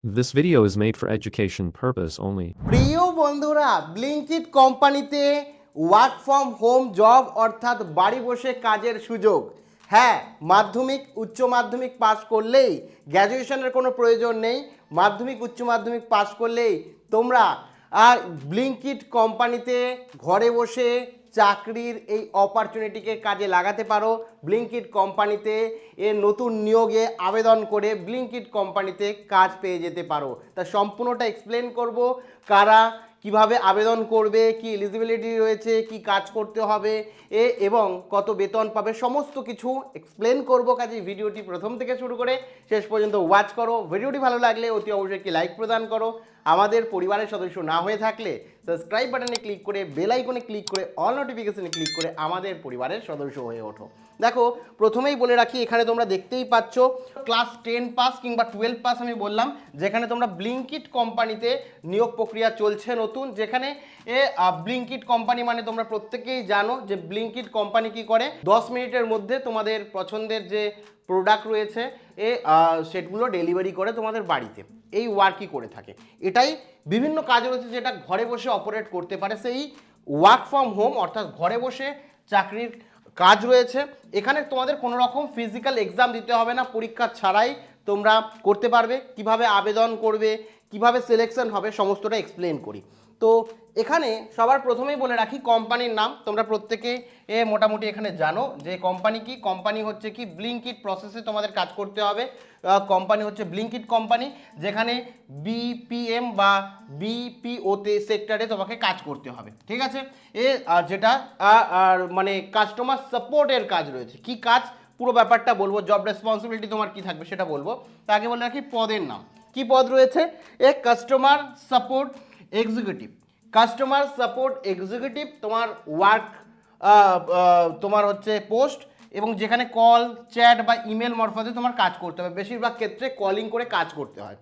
This video is made for education purpose only. প্রিয় বন্ধুরা, ব্লিঙ্কিট কোম্পানিতে ওয়ার্ক ফ্রম হোম জব অর্থাৎ বাড়ি বসে কাজের সুযোগ। হ্যাঁ, মাধ্যমিক উচ্চ মাধ্যমিক পাস করলেই, গ্র্যাজুয়েশনের কোনো প্রয়োজন নেই, মাধ্যমিক উচ্চ মাধ্যমিক পাস করলেই তোমরা ব্লিঙ্কিট কোম্পানিতে ঘরে বসে চাকরির এই অপরচুনিটিকে কাজে লাগাতে পারো। ব্লিঙ্কিট কোম্পানিতে এর নতুন নিয়োগে আবেদন করে ব্লিঙ্কিট কোম্পানিতে কাজ পেয়ে যেতে পারো। তা সম্পূর্ণটা এক্সপ্লেন করব, কারা কিভাবে আবেদন করবে, কি এলিজিবিলিটি রয়েছে, কি কাজ করতে হবে এবং কত বেতন পাবে, সমস্ত কিছু এক্সপ্লেন করব। কাজে ভিডিওটি প্রথম থেকে শুরু করে শেষ পর্যন্ত ওয়াচ করো। ভিডিওটি ভালো লাগলে অতি অবশ্যই একটি লাইক প্রদান করো। আমাদের পরিবারের সদস্য না হয়ে থাকলে সাবস্ক্রাইব বাটনে ক্লিক করে বেল আইকনে ক্লিক করে অল নোটিফিকেশনে ক্লিক করে আমাদের পরিবারের সদস্য হয়ে ওঠো। দেখো, প্রথমেই বলে রাখি, এখানে তোমরা দেখতেই পাচ্ছ ক্লাস 10 পাস কিংবা 12 পাস আমি বললাম, যেখানে তোমরা ব্লিঙ্কিট কোম্পানিতে নিয়োগ প্রক্রিয়া চলছে নতুন। যেখানে ব্লিঙ্কিট কোম্পানি মানে তোমরা প্রত্যেকেই জানো যে ব্লিঙ্কিট কোম্পানি কি করে, 10 মিনিটের মধ্যে তোমাদের পছন্দের যে প্রোডাক্ট রয়েছে সেগুলো ডেলিভারি করে তোমাদের বাড়িতে। এই ওয়ার্কই করে থাকে। এটাই বিভিন্ন কাজ রয়েছে যেটা ঘরে বসে অপারেট করতে পারে, সেই ওয়ার্ক ফ্রম হোম অর্থাৎ ঘরে বসে চাকরির কাজ রয়েছে। এখানে তোমাদের কোনো রকম ফিজিক্যাল এক্সাম দিতে হবে না, পরীক্ষা ছাড়াই তোমরা করতে পারবে। কিভাবে আবেদন করবে, কিভাবে সিলেকশন হবে, সমস্তটা এক্সপ্লেন করি। তো এখানে সবার প্রথমেই বলে রাখি কোম্পানির নাম তোমরা প্রত্যেকে মোটামুটি এখানে জানো যে কোম্পানি কি। কোম্পানি হচ্ছে কি ব্লিঙ্কিট প্রসেসে তোমাদের কাজ করতে হবে। কোম্পানি হচ্ছে ব্লিঙ্কিট কোম্পানি, যেখানে বিপিএম বা বিপিওতে সেক্টরে তোমাকে কাজ করতে হবে। ঠিক আছে, যেটা মানে কাস্টমার সাপোর্টের কাজ রয়েছে। কি কাজ পুরো ব্যাপারটা বলবো, জব রেসপন্সিবিলিটি তোমার কি থাকবে সেটা বলবো। তাকে বলে রাখি পদের নাম। কি পদ রয়েছে? A customer support executive. Customer support executive তোমার ওয়ার্ক, তোমার হচ্ছে পোস্ট, এবং যেখানে কল, চ্যাট বা ইমেল মারফতে তোমার কাজ করতে হবে। বেশিরভাগ ক্ষেত্রে কলিং করে কাজ করতে হয়।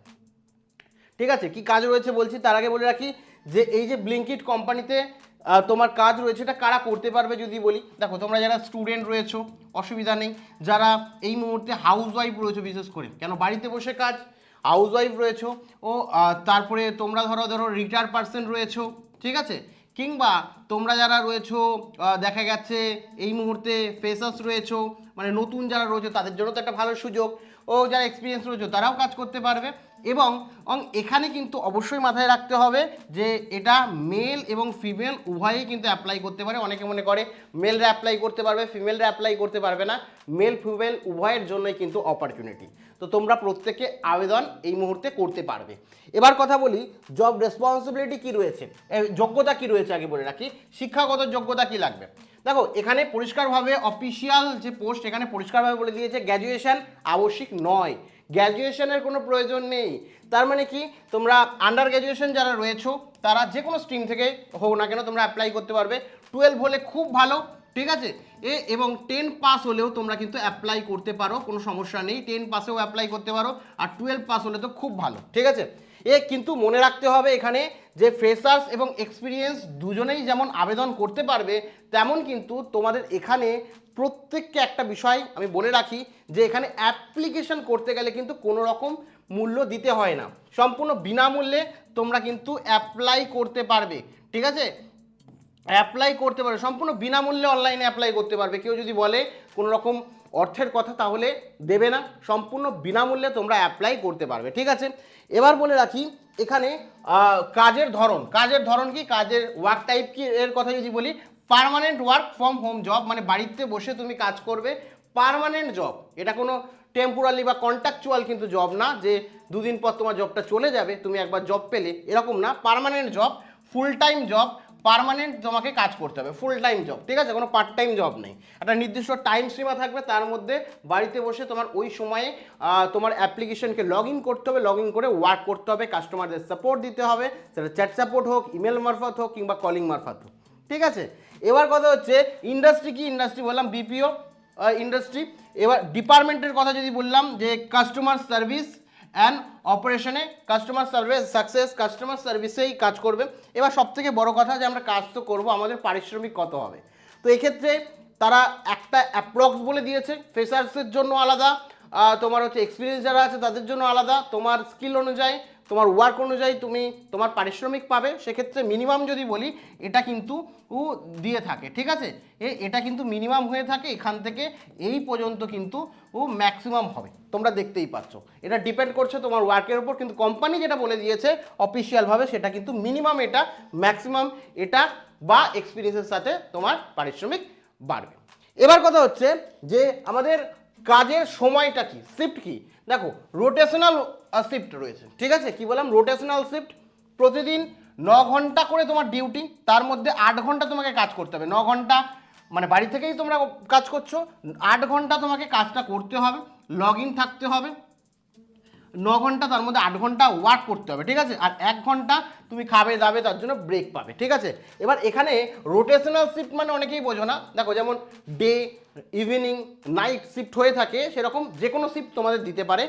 ঠিক আছে, কি কাজ রয়েছে বলছি, তার আগে বলে রাখি যে এই যে ব্লিঙ্কিট কোম্পানিতে তোমার কাজ রয়েছে এটা কারা করতে পারবে যদি বলি। দেখো, তোমরা যারা স্টুডেন্ট রয়েছো অসুবিধা নেই, যারা এই মুহূর্তে হাউস ওয়াইফ রয়েছে, বিশেষ করে কেন বাড়িতে বসে কাজ, হাউস ওয়াইফ রয়েছো ও তারপরে তোমরা ধরো রিটায়ার্ড পার্সন রয়েছো, ঠিক আছে, কিংবা তোমরা যারা রয়েছো দেখা গেছে এই মুহূর্তে ফ্রেশার্স রয়েছো, মানে নতুন যারা রয়েছে তাদের জন্য তো একটা ভালো সুযোগ, ও যারা এক্সপিরিয়েন্স রয়েছে তারাও কাজ করতে পারবে। এবং এখানে কিন্তু অবশ্যই মাথায় রাখতে হবে যে এটা মেল এবং ফিমেল উভয়েই কিন্তু অ্যাপ্লাই করতে পারে। অনেকে মনে করে মেলরা অ্যাপ্লাই করতে পারবে, ফিমেলরা অ্যাপ্লাই করতে পারবে না। মেল ফিমেল উভয়ের জন্যই কিন্তু অপরচুনিটি। তো তোমরা প্রত্যেকে আবেদন এই মুহূর্তে করতে পারবে। এবার কথা বলি জব রেসপন্সিবিলিটি কি রয়েছে, যোগ্যতা কি রয়েছে আগে বলে রাখি। শিক্ষাগত যোগ্যতা কি লাগবে, দেখো এখানে পরিষ্কারভাবে অফিসিয়াল যে পোস্ট এখানে পরিষ্কারভাবে বলে দিয়েছে গ্র্যাজুয়েশন আবশ্যিক নয়, গ্র্যাজুয়েশনের কোনো প্রয়োজন নেই। তার মানে কি, তোমরা আন্ডার গ্র্যাজুয়েশন যারা রয়েছো তারা যে কোনো স্ট্রিম থেকে হোক না কেন তোমরা অ্যাপ্লাই করতে পারবে। 12 হলে খুব ভালো, ঠিক আছে, এবং 10 পাস হলেও তোমরা কিন্তু অ্যাপ্লাই করতে পারো, কোনো সমস্যা নেই। 10 পাসেও অ্যাপ্লাই করতে পারো, আর 12 পাস হলে তো খুব ভালো, ঠিক আছে। কিন্তু মনে রাখতে হবে এখানে যে ফ্রেশার্স এবং এক্সপিরিয়েন্স দুজনেই যেমন আবেদন করতে পারবে, তেমন কিন্তু তোমাদের এখানে প্রত্যেককে একটা বিষয় আমি বলে রাখি যে এখানে অ্যাপ্লিকেশন করতে গেলে কিন্তু কোনো রকম মূল্য দিতে হয় না, সম্পূর্ণ বিনামূল্যে তোমরা কিন্তু অ্যাপ্লাই করতে পারবে। ঠিক আছে, অ্যাপ্লাই করতে পারবে সম্পূর্ণ বিনামূল্যে, অনলাইনে অ্যাপ্লাই করতে পারবে। কেউ যদি বলে কোনো রকম অর্থের কথা তাহলে দেবে না, সম্পূর্ণ বিনামূল্যে তোমরা অ্যাপ্লাই করতে পারবে। ঠিক আছে, এবার বলে রাখি এখানে কাজের ধরন কি, কাজের ওয়ার্ক টাইপ কি এর কথা যদি বলি, permanent work from home job, মানে বাড়িতে বসে তুমি কাজ করবে, পার্মানেন্ট জব। এটা কোনো টেম্পোরারি বা কন্ট্রাকচুয়াল কিন্তু জব না যে দুদিন পর তোমার জবটা চলে যাবে, তুমি একবার জব পেলে, এরকম না। Permanent job, full time job, permanent তোমাকে কাজ করতে হবে, ফুল টাইম জব, ঠিক আছে, কোনো পার্ট টাইম জব নেই। একটা নির্দিষ্ট টাইম সীমা থাকবে, তার মধ্যে বাড়িতে বসে তোমার ওই সময়ে তোমার অ্যাপ্লিকেশনকে লগ ইন করতে হবে, লগ ইন করে ওয়ার্ক করতে হবে, কাস্টমারদের সাপোর্ট দিতে হবে, সেটা চ্যাট সাপোর্ট হোক, ইমেল মারফত হোক কিংবা কলিং মারফত হোক। ঠিক আছে, এবার কথা হচ্ছে ইন্ডাস্ট্রি কি, ইন্ডাস্ট্রি বললাম বিপিও ইন্ডাস্ট্রি। এবার ডিপার্টমেন্টের কথা যদি বললাম যে কাস্টমার সার্ভিস অ্যান্ড অপারেশনে, কাস্টমার সার্ভিস সাকসেস, কাস্টমার সার্ভিসেই কাজ করবে। এবার সবথেকে বড় কথা যে আমরা কাজ তো করবো, আমাদের পারিশ্রমিক কত হবে। তো এক্ষেত্রে তারা একটা অ্যাপ্রক্স বলে দিয়েছে, ফ্রেশার্সের জন্য আলাদা, তোমার হচ্ছে এক্সপিরিয়েন্স যারা আছে তাদের জন্য আলাদা, তোমার স্কিল অনুযায়ী তোমার ওয়ার্ক অনুযায়ী তুমি তোমার পারিশ্রমিক পাবে। সেক্ষেত্রে মিনিমাম যদি বলি এটা কিন্তু দিয়ে থাকে, ঠিক আছে, এটা কিন্তু মিনিমাম হয়ে থাকে, এখান থেকে এই পর্যন্ত কিন্তু ম্যাক্সিমাম হবে, তোমরা দেখতেই পাচ্ছ। এটা ডিপেন্ড করছে তোমার ওয়ার্কের উপর, কিন্তু কোম্পানি যেটা বলে দিয়েছে অফিসিয়ালভাবে সেটা কিন্তু মিনিমাম এটা, ম্যাক্সিমাম এটা, বা এক্সপিরিয়েন্সের সাথে তোমার পারিশ্রমিক বাড়বে। এবার কথা হচ্ছে যে আমাদের কাজের সময়টা কি, শিফট কি। দেখো রোটেশনাল শিফট রয়েছে, ঠিক আছে, কি বললাম, রোটেশনাল শিফট। প্রতিদিন 9 ঘন্টা করে তোমার ডিউটি, তার মধ্যে 8 ঘন্টা তোমাকে কাজ করতে হবে। 9 ঘন্টা মানে বাড়ি থেকেই তোমরা কাজ করছো, 8 ঘন্টা তোমাকে কাজটা করতে হবে, লগ ইন থাকতে হবে 9 ঘন্টা, তার মধ্যে 8 ঘন্টা ওয়ার্ক করতে হবে, ঠিক আছে, আর 1 ঘন্টা তুমি খাবে দাবে, তার জন্য ব্রেক পাবে, ঠিক আছে। এবার এখানে রোটেশনাল শিফট মানে অনেকেই বোঝো না, দেখো যেমন ডে, ইভিনিং, নাইট শিফট হয়ে থাকে, সেরকম যে কোনো শিফট তোমাদের দিতে পারে।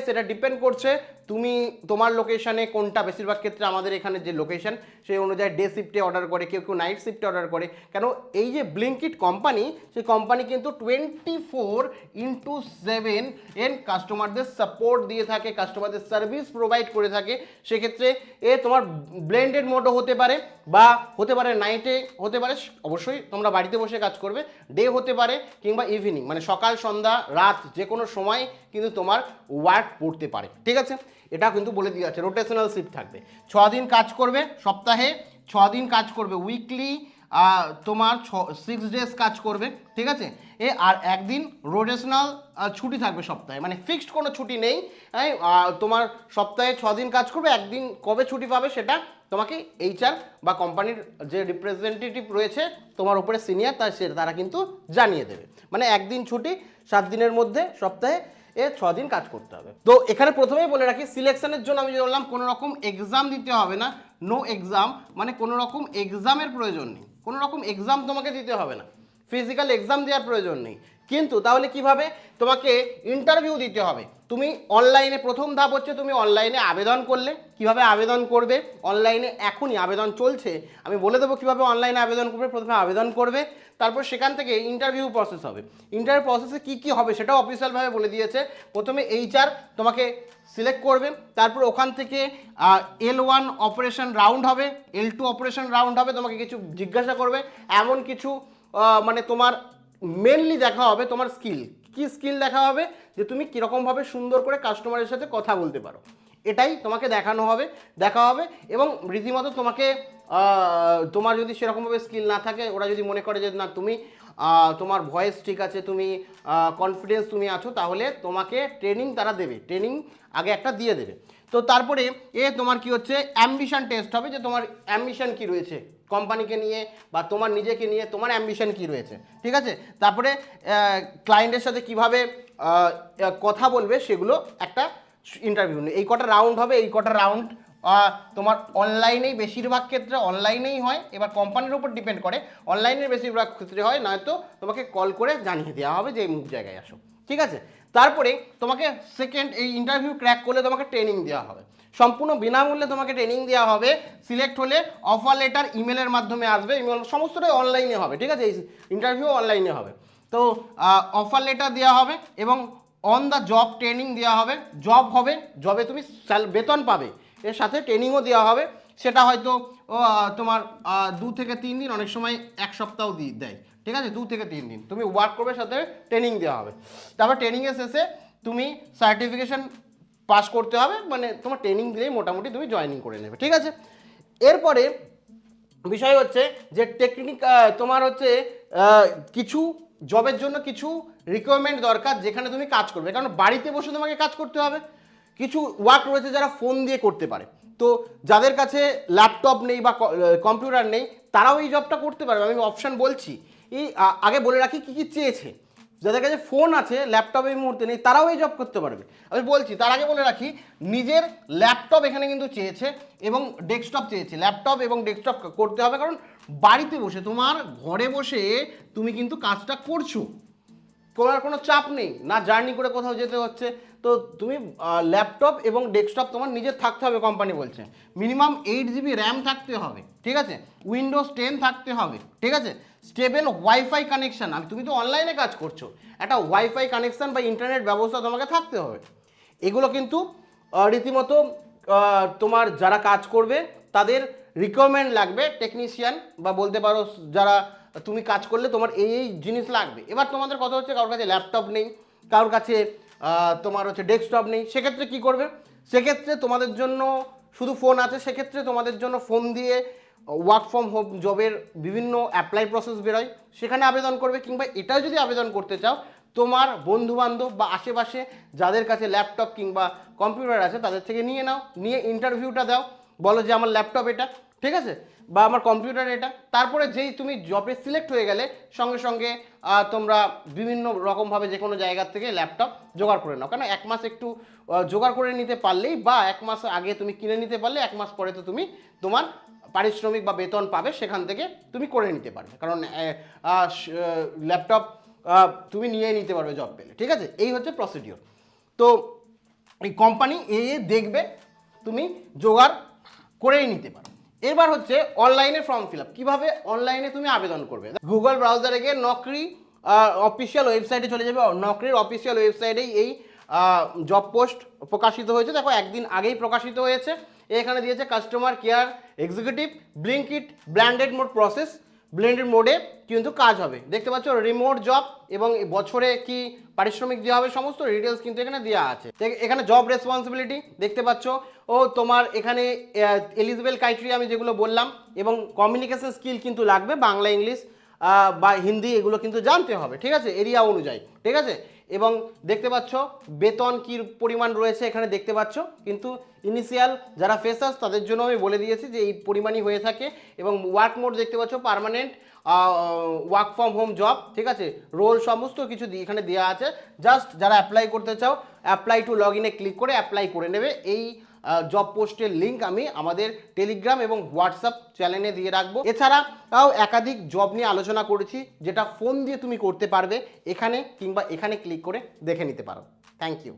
সেটা ডিপেন্ড করছে তুমি তোমার লোকেশানে কোনটা, বেশিরভাগ ক্ষেত্রে আমাদের এখানে যে লোকেশন সেই অনুযায়ী ডে শিফটে অর্ডার করে, কেউ কেউ নাইট শিফটে অর্ডার করে। কেন, এই যে ব্লিঙ্কিট কোম্পানি, সেই কোম্পানি কিন্তু 24/7 কাস্টমারদের সাপোর্ট দিয়ে থাকে, কাস্টমারদের সার্ভিস প্রোভাইড করে থাকে। সেক্ষেত্রে তোমার ব্লেন্ডেড মোডও হতে পারে, বা হতে পারে নাইটে হতে পারে, অবশ্যই তোমরা বাড়িতে বসে কাজ করবে, ডে হতে পারে কিংবা ইভিনিং, মানে সকাল সন্ধ্যা রাত যে কোনো সময় কিন্তু তোমার ওয়ার্ক পড়তে পারে, ঠিক আছে। এটা কিন্তু বলে দিয়ে যাচ্ছে রোটেশনাল শিফট থাকবে। 6 দিন কাজ করবে সপ্তাহে, 6 দিন কাজ করবে উইকলি, তোমার 6 ডেজ কাজ করবে, ঠিক আছে। আর একদিন রোটেশনাল ছুটি থাকবে সপ্তাহে, মানে ফিক্সড কোনো ছুটি নেই। তোমার সপ্তাহে 6 দিন কাজ করবে, একদিন কবে ছুটি পাবে সেটা তোমাকে HR বা কোম্পানির যে রিপ্রেজেন্টেটিভ রয়েছে তোমার উপরে সিনিয়র, তারা কিন্তু জানিয়ে দেবে। মানে একদিন ছুটি, 7 দিনের মধ্যে সপ্তাহে 6 দিন কাজ করতে হবে। তো এখানে প্রথমেই বলে রাখি, সিলেকশনের জন্য আমি বললাম কোনো রকম এক্সাম দিতে হবে না, নো এক্সাম, মানে কোনো রকম এক্সামের প্রয়োজন নেই, কোনো রকম এক্সাম তোমাকে দিতে হবে না, ফিজিক্যাল এক্সাম দেওয়ার প্রয়োজন নেই। কিন্তু তাহলে কিভাবে, তোমাকে ইন্টারভিউ দিতে হবে। তুমি অনলাইনে, প্রথম ধাপ হচ্ছে তুমি অনলাইনে আবেদন করলে। কিভাবে আবেদন করবে, অনলাইনে এখনই আবেদন চলছে, আমি বলে দেবো কিভাবে অনলাইনে আবেদন করবে। প্রথমে আবেদন করবে, তারপর সেখান থেকে ইন্টারভিউ প্রসেস হবে। ইন্টারভিউ প্রসেসে কী কী হবে সেটাও অফিসিয়ালভাবে বলে দিয়েছে। প্রথমে HR তোমাকে সিলেক্ট করবে, তারপর ওখান থেকে L1 অপারেশন রাউন্ড হবে, L2 অপারেশন রাউন্ড হবে, তোমাকে কিছু জিজ্ঞাসা করবে, এমন কিছু মানে তোমার মেনলি দেখা হবে তোমার স্কিল, কি স্কিল দেখা হবে, যে তুমি কীরকমভাবে সুন্দর করে কাস্টমারের সাথে কথা বলতে পারো, এটাই তোমাকে দেখা হবে। এবং রীতিমতো তোমাকে তোমার যদি সেরকমভাবে স্কিল না থাকে, ওরা যদি মনে করে যে না তুমি তোমার ভয়েস ঠিক আছে, তুমি কনফিডেন্স তুমি আছো, তাহলে তোমাকে ট্রেনিং তারা দেবে, ট্রেনিং আগে একটা দিয়ে দেবে। তো তারপরে তোমার কি হচ্ছে, অ্যাম্বিশন টেস্ট হবে, যে তোমার অ্যাম্বিশন কি রয়েছে কোম্পানিকে নিয়ে বা তোমার নিজেকে নিয়ে, তোমার অ্যাম্বিশন কি রয়েছে, ঠিক আছে। তারপরে ক্লায়েন্টের সাথে কিভাবে কথা বলবে সেগুলো একটা ইন্টারভিউ। এই কটা রাউন্ড হবে, এই কটা রাউন্ড তোমার অনলাইনেই, বেশিরভাগ ক্ষেত্রে অনলাইনেই হয়। এবার কোম্পানির উপর ডিপেন্ড করে, অনলাইনের বেশিরভাগ ক্ষেত্রে হয়, নয়তো তোমাকে কল করে জানিয়ে দেওয়া হবে যে মুখ জায়গায় আসো, ঠিক আছে। তারপরে তোমাকে সেকেন্ড এই ইন্টারভিউ ক্র্যাক করলে তোমাকে ট্রেনিং দেওয়া হবে, সম্পূর্ণ বিনামূল্যে তোমাকে ট্রেনিং দেওয়া হবে। সিলেক্ট হলে অফার লেটার ইমেলের মাধ্যমে আসবে, ইমেল সমস্তটাই অনলাইনে হবে, ঠিক আছে, এই ইন্টারভিউ অনলাইনে হবে। তো অফার লেটার দেওয়া হবে এবং অন দ্য জব ট্রেনিং দেওয়া হবে, জব হবে, জবে তুমি বেতন পাবে, এর সাথে ট্রেনিংও দেওয়া হবে। সেটা হয়তো তোমার 2 থেকে 3 দিন, অনেক সময় 1 সপ্তাহ দেয়, ঠিক আছে, 2 থেকে 3 দিন তুমি ওয়ার্ক করবে, সাথে ট্রেনিং দেওয়া হবে। তারপর ট্রেনিংয়ের শেষে তুমি সার্টিফিকেশন পাস করতে হবে, মানে তোমার ট্রেনিং দিলেই মোটামুটি তুমি জয়েনিং করে নেবে, ঠিক আছে। এরপরে বিষয় হচ্ছে যে টেকনিক, তোমার হচ্ছে কিছু জবের জন্য কিছু রিকোয়ারমেন্ট দরকার, যেখানে তুমি কাজ করবে, কারণ বাড়িতে বসে তোমাকে কাজ করতে হবে। কিছু ওয়ার্ক রয়েছে যারা ফোন দিয়ে করতে পারে, তো যাদের কাছে ল্যাপটপ নেই বা কম্পিউটার নেই, তারাও এই জবটা করতে পারবে। আমি অপশান বলছি, এই আগে বলে রাখি কী কী চেয়েছে। যাদের কাছে ফোন আছে, ল্যাপটপ এই মুহূর্তে নেই, তারাও এই জব করতে পারবে, আমি বলছি। তার আগে বলে রাখি, নিজের ল্যাপটপ এখানে কিন্তু চেয়েছে এবং ডেস্কটপ চেয়েছে, ল্যাপটপ এবং ডেস্কটপ করতে হবে, কারণ বাড়িতে বসে, তোমার ঘরে বসে তুমি কিন্তু কাজটা করছো, কোনো চাপ নেই, না জার্নি করে কোথাও যেতে হচ্ছে। তো তুমি ল্যাপটপ এবং ডেস্কটপ তোমার নিজের থাকতে হবে, কোম্পানি বলছে মিনিমাম 8 GB র্যাম থাকতে হবে, ঠিক আছে, উইন্ডোজ 10 থাকতে হবে, ঠিক আছে, স্টেবল ওয়াইফাই কানেকশান, তুমি তো অনলাইনে কাজ করছো, একটা ওয়াইফাই কানেকশান বা ইন্টারনেট ব্যবস্থা তোমাকে থাকতে হবে। এগুলো কিন্তু রীতিমতো তোমার যারা কাজ করবে তাদের রিকোয়ারমেন্ট লাগবে, টেকনিশিয়ান বা বলতে পারো যারা তুমি কাজ করলে তোমার এই জিনিস লাগবে। এবার তোমাদের কথা হচ্ছে কারোর কাছে ল্যাপটপ নেই, কারোর কাছে তোমার হচ্ছে ডেস্কটপ নেই, সেক্ষেত্রে কি করবে? সেক্ষেত্রে তোমাদের জন্য শুধু ফোন আছে, সেক্ষেত্রে তোমাদের জন্য ফোন দিয়ে ওয়ার্ক ফ্রম হোম জবের বিভিন্ন অ্যাপ্লাই প্রসেস বেরোয়, সেখানে আবেদন করবে। কিংবা এটাও যদি আবেদন করতে চাও, তোমার বন্ধুবান্ধব বা আশেপাশে যাদের কাছে ল্যাপটপ কিংবা কম্পিউটার আছে তাদের থেকে নিয়ে নাও, নিয়ে ইন্টারভিউটা দাও, বলো যে আমার ল্যাপটপ এটা, ঠিক আছে, বা আমার কম্পিউটার এটা। তারপরে যেই তুমি জবে সিলেক্ট হয়ে গেলে সঙ্গে সঙ্গে তোমরা বিভিন্ন রকমভাবে যে কোনো জায়গার থেকে ল্যাপটপ জোগাড় করে নাও। কেন 1 মাস একটু জোগাড় করে নিতে পারলেই, বা 1 মাস আগে তুমি কিনে নিতে পারলে 1 মাস পরে তো তুমি তোমার পারিশ্রমিক বা বেতন পাবে, সেখান থেকে তুমি করে নিতে পারবে। কারণ ল্যাপটপ তুমি নিয়ে নিতে পারবে জব পেলে, ঠিক আছে। এই হচ্ছে প্রসিডিওর। তো এই কোম্পানি দেখবে তুমি জোগাড় করেই নিতে পারো। এবার হচ্ছে অনলাইনে ফর্ম ফিল আপ, কীভাবে অনলাইনে তুমি আবেদন করবে। গুগল ব্রাউজারে গিয়ে নকরি অফিসিয়াল ওয়েবসাইটে চলে যাবে। নকরির অফিসিয়াল ওয়েবসাইটেই এই জব পোস্ট প্রকাশিত হয়েছে, দেখো একদিন আগেই প্রকাশিত হয়েছে। এখানে দিয়েছে customer care executive, Blinkit branded mode process, blended মোডে কিন্তু কাজ হবে। দেখতে পাচ্ছ রিমোট জব এবং বছরে কি পারিশ্রমিক দেওয়া হবে সমস্ত ডিটেলস কিন্তু এখানে দেওয়া আছে। এখানে জব রেসপন্সিবিলিটি দেখতে পাচ্ছ, ও তোমার এখানে এলিজিবল ক্রাইটেরিয়া আমি যেগুলো বললাম, এবং কমিউনিকেশন স্কিল কিন্তু লাগবে, বাংলা ইংলিশ বা হিন্দি এগুলো কিন্তু জানতে হবে, ঠিক আছে, এরিয়া অনুযায়ী, ঠিক আছে। এবং দেখতে পাচ্ছ বেতন কী পরিমাণ রয়েছে এখানে দেখতে পাচ্ছ, কিন্তু ইনিশিয়াল যারা ফ্রেশার্স তাদের জন্য আমি বলে দিয়েছি যে এই পরিমাণই হয়ে থাকে। এবং ওয়ার্ক মোড দেখতে পাচ্ছ permanent work from home job, ঠিক আছে, রোল সমস্ত কিছু এখানে দেওয়া আছে। জাস্ট যারা অ্যাপ্লাই করতে চাও অ্যাপ্লাই টু লগ ইনে ক্লিক করে অ্যাপ্লাই করে নেবে। এই জব পোস্টের লিঙ্ক আমি আমাদের টেলিগ্রাম এবং হোয়াটসঅ্যাপ চ্যানেলে দিয়ে রাখবো। এছাড়াও একাধিক জব নিয়ে আলোচনা করেছি যেটা ফোন দিয়ে তুমি করতে পারবে, এখানে কিংবা এখানে ক্লিক করে দেখে নিতে পারো। Thank you.